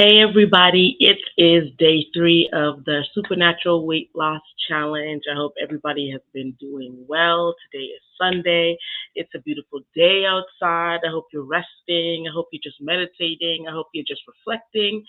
Hey everybody, it is day 3 of the Supernatural Weight Loss Challenge. I hope everybody has been doing well. Today is Sunday. It's a beautiful day outside. I hope you're resting. I hope you're just meditating. I hope you're just reflecting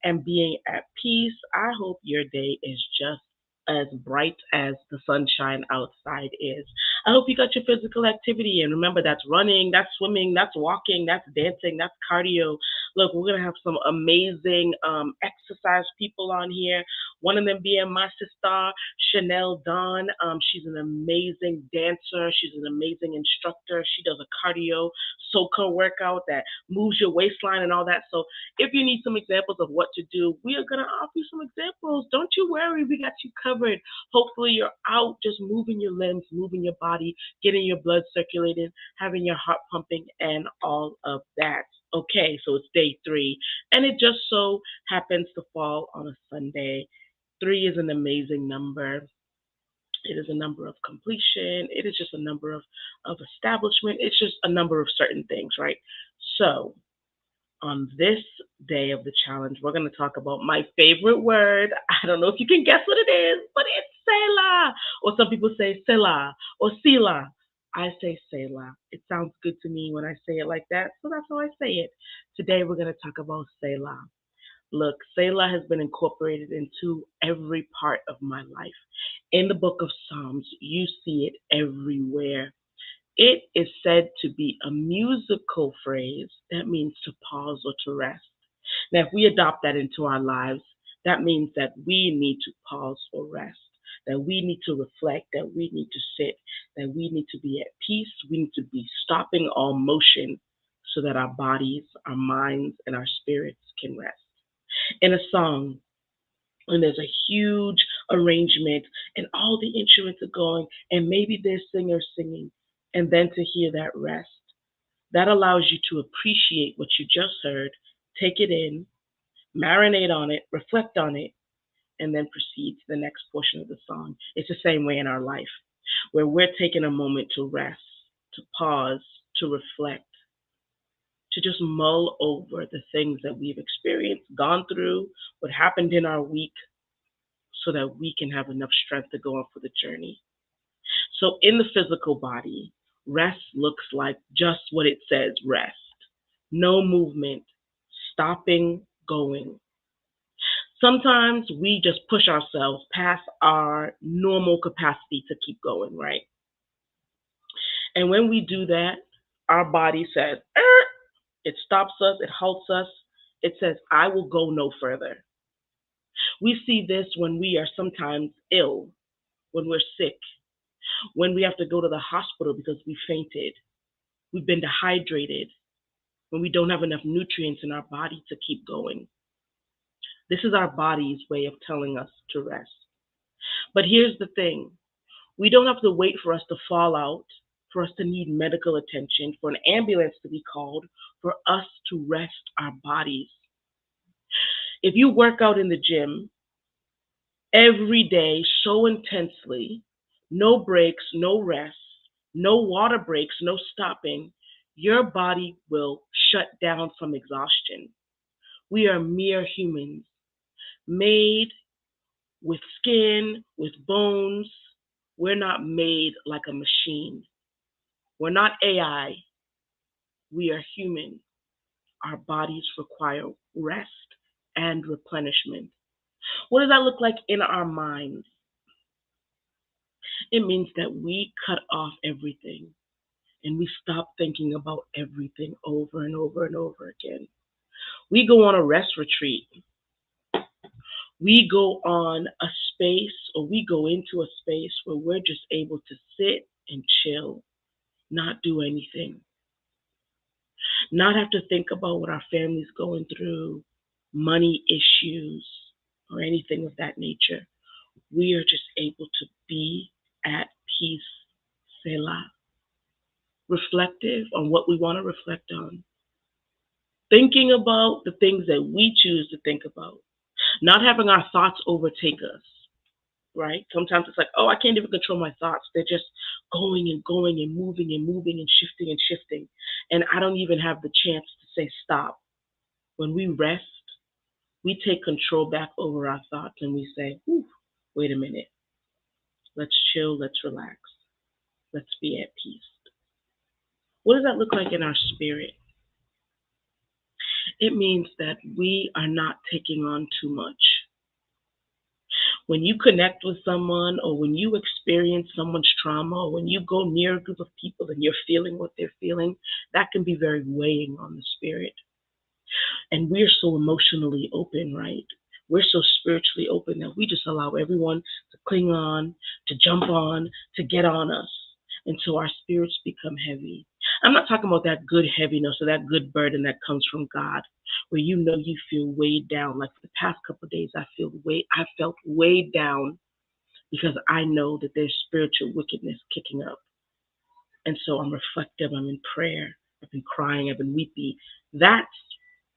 and being at peace. I hope your day is just as bright as the sunshine outside is. I hope you got your physical activity in. Remember, that's running, that's swimming, that's walking, that's dancing, that's cardio. Look, we're gonna have some amazing exercise people on here. One of them being my sister, Chanel Dawn. She's an amazing dancer. She's an amazing instructor. She does a cardio soca workout that moves your waistline and all that. So if you need some examples of what to do, we are gonna offer you some examples. Don't you worry, we got you covered. Hopefully you're out just moving your limbs, moving your body, getting your blood circulating, having your heart pumping, and all of that. Okay, so it's day 3, and it just so happens to fall on a Sunday. 3 is an amazing number. It is a number of completion. It is just a number of establishment. It's just a number of certain things, right? So on this day of the challenge, we're going to talk about my favorite word. I don't know if you can guess what it is, but it's Selah. Or some people say Selah or Selah. I say Selah. It sounds good to me when I say it like that, so that's how I say it. Today we're going to talk about Selah. Look, Selah has been incorporated into every part of my life. In the book of Psalms, you see it everywhere. It is said to be a musical phrase that means to pause or to rest. Now, if we adopt that into our lives, that means that we need to pause or rest, that we need to reflect, that we need to sit, that we need to be at peace. We need to be stopping all motion so that our bodies, our minds, and our spirits can rest. In a song, when there's a huge arrangement and all the instruments are going, and maybe there's singers singing, and then to hear that rest, that allows you to appreciate what you just heard, take it in, marinate on it, reflect on it, and then proceed to the next portion of the song. It's the same way in our life, where we're taking a moment to rest, to pause, to reflect, to just mull over the things that we've experienced, gone through, what happened in our week, so that we can have enough strength to go on for the journey. So in the physical body, rest looks like just what it says, rest. No movement, stopping going. Sometimes we just push ourselves past our normal capacity to keep going, right? And when we do that, our body says, it stops us, it halts us, it says, I will go no further. We see this when we are sometimes ill, when we're sick, when we have to go to the hospital because we fainted, we've been dehydrated, when we don't have enough nutrients in our body to keep going. This is our body's way of telling us to rest. But here's the thing. We don't have to wait for us to fall out, for us to need medical attention, for an ambulance to be called, for us to rest our bodies. If you work out in the gym every day so intensely, no breaks, no rest, no water breaks, no stopping, your body will shut down from exhaustion. We are mere humans, made with skin, with bones. We're not made like a machine. We're not AI. We are human. Our bodies require rest and replenishment. What does that look like in our minds? It means that we cut off everything and we stop thinking about everything over and over and over again. We go on a rest retreat. We go on a space, or we go into a space where we're just able to sit and chill, not do anything, not have to think about what our family's going through, money issues, or anything of that nature. We are just able to be at peace, Selah, reflective on what we want to reflect on, thinking about the things that we choose to think about, not having our thoughts overtake us, right? Sometimes it's like, oh, I can't even control my thoughts. They're just going and going and moving and moving and shifting and shifting. And I don't even have the chance to say stop. When we rest, We take control back over our thoughts and we say, "Whew, wait a minute. Let's chill. Let's relax. Let's be at peace." What does that look like in our spirit? It means that we are not taking on too much. When you connect with someone or when you experience someone's trauma or when you go near a group of people and you're feeling what they're feeling, that can be very weighing on the spirit. And we're so emotionally open, right? We're so spiritually open that we just allow everyone to cling on, to jump on, to get on us. And so our spirits become heavy. I'm not talking about that good heaviness or that good burden that comes from God, where you feel weighed down. Like for the past couple of days, I felt weighed down because I know that there's spiritual wickedness kicking up. And so I'm reflective, I'm in prayer, I've been crying, I've been weepy. That's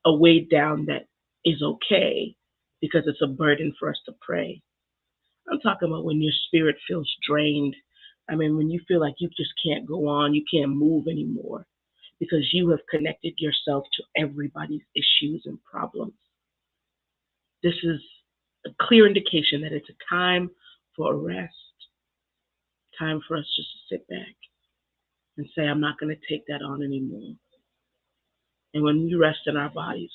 a weighed down that is okay because it's a burden for us to pray. I'm talking about when your spirit feels drained. I mean, when you feel like you just can't go on, you can't move anymore because you have connected yourself to everybody's issues and problems. This is a clear indication that it's a time for a rest, time for us just to sit back and say, I'm not going to take that on anymore. And when we rest in our bodies,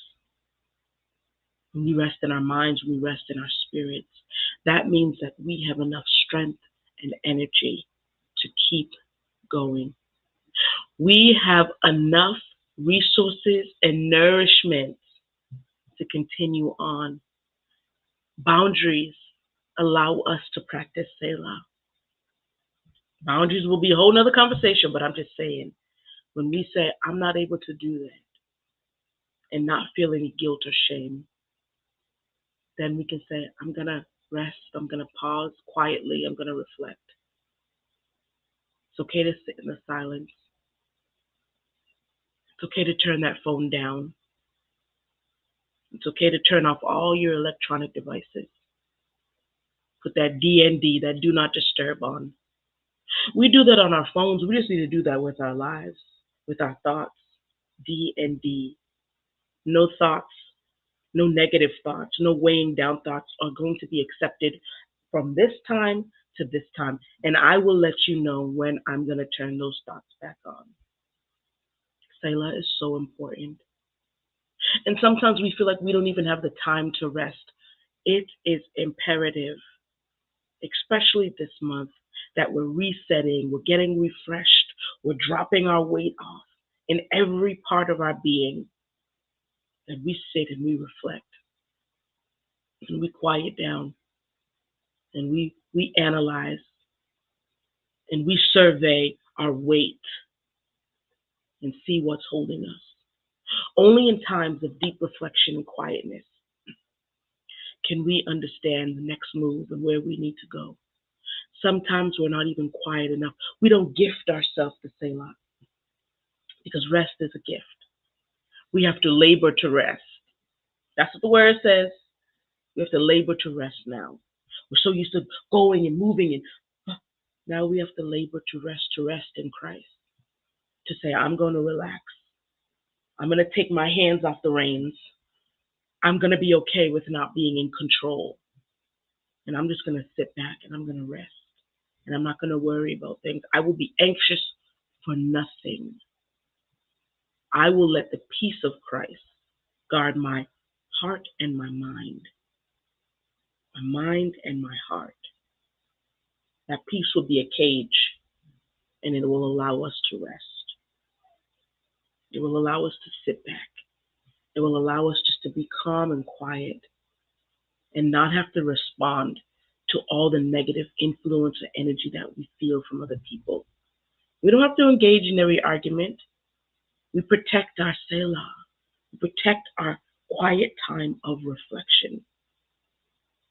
when we rest in our minds, when we rest in our spirits, that means that we have enough strength and energy to keep going. We have enough resources and nourishment to continue on. Boundaries allow us to practice Selah. Boundaries will be a whole nother conversation, but I'm just saying, when we say, I'm not able to do that, and not feel any guilt or shame, then we can say, I'm going to rest, I'm going to pause quietly, I'm going to reflect. It's okay to sit in the silence. It's okay to turn that phone down. It's okay to turn off all your electronic devices. Put that DND, that do not disturb on. We do that on our phones. We just need to do that with our lives, with our thoughts. DND. No thoughts, no negative thoughts, no weighing down thoughts are going to be accepted from this time to this time. And I will let you know when I'm going to turn those thoughts back on. Selah is so important. And sometimes we feel like we don't even have the time to rest. It is imperative, especially this month, that we're resetting, we're getting refreshed, we're dropping our weight off in every part of our being, that we sit and we reflect and we quiet down and we analyze and we survey our weight and see what's holding us. Only in times of deep reflection and quietness can we understand the next move and where we need to go. Sometimes we're not even quiet enough. We don't gift ourselves the Selah because rest is a gift. We have to labor to rest. That's what the word says. We have to labor to rest now. We're so used to going and moving, and now we have to labor to rest in Christ. To say, I'm going to relax. I'm going to take my hands off the reins. I'm going to be okay with not being in control. And I'm just going to sit back and I'm going to rest. And I'm not going to worry about things. I will be anxious for nothing. I will let the peace of Christ guard my heart and my mind. My mind and my heart. That peace will be a cage, and it will allow us to rest. It will allow us to sit back. It will allow us just to be calm and quiet and not have to respond to all the negative influence or energy that we feel from other people. We don't have to engage in every argument. We protect our Selah. We protect our quiet time of reflection.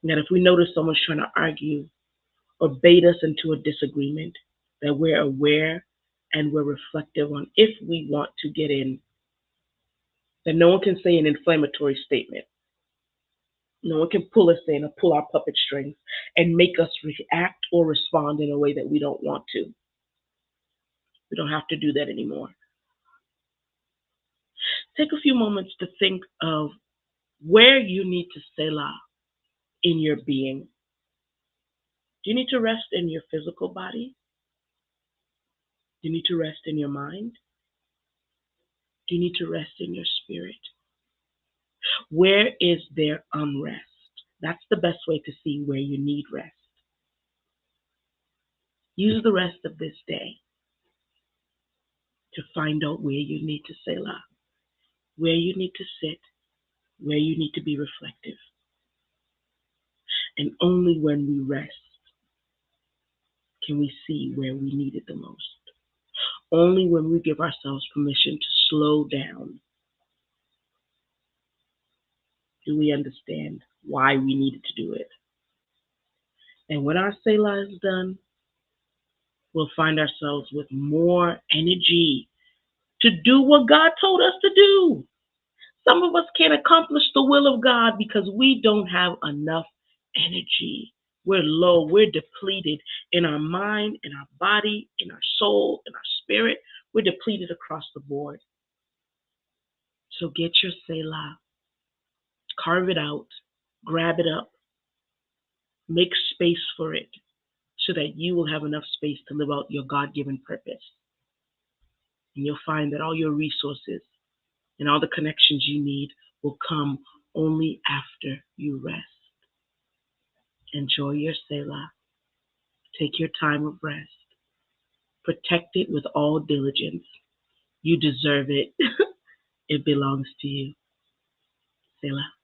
And that if we notice someone's trying to argue or bait us into a disagreement, that we're aware and we're reflective on if we want to get in. That no one can say an inflammatory statement. No one can pull us in or pull our puppet strings and make us react or respond in a way that we don't want to. We don't have to do that anymore. Take a few moments to think of where you need to Selah in your being. Do you need to rest in your physical body? Do you need to rest in your mind? Do you need to rest in your spirit? Where is there unrest? That's the best way to see where you need rest. Use the rest of this day to find out where you need to Selah, where you need to sit, where you need to be reflective. And only when we rest can we see where we need it the most. Only when we give ourselves permission to slow down do we understand why we needed to do it. And when our Selah is done, we'll find ourselves with more energy to do what God told us to do. Some of us can't accomplish the will of God because we don't have enough energy. We're low, we're depleted in our mind, in our body, in our soul, in our spirit. We're depleted across the board. So get your Selah, carve it out, grab it up, make space for it so that you will have enough space to live out your God-given purpose. And you'll find that all your resources and all the connections you need will come only after you rest. Enjoy your Selah. Take your time of rest. Protect it with all diligence. You deserve it. It belongs to you. Selah.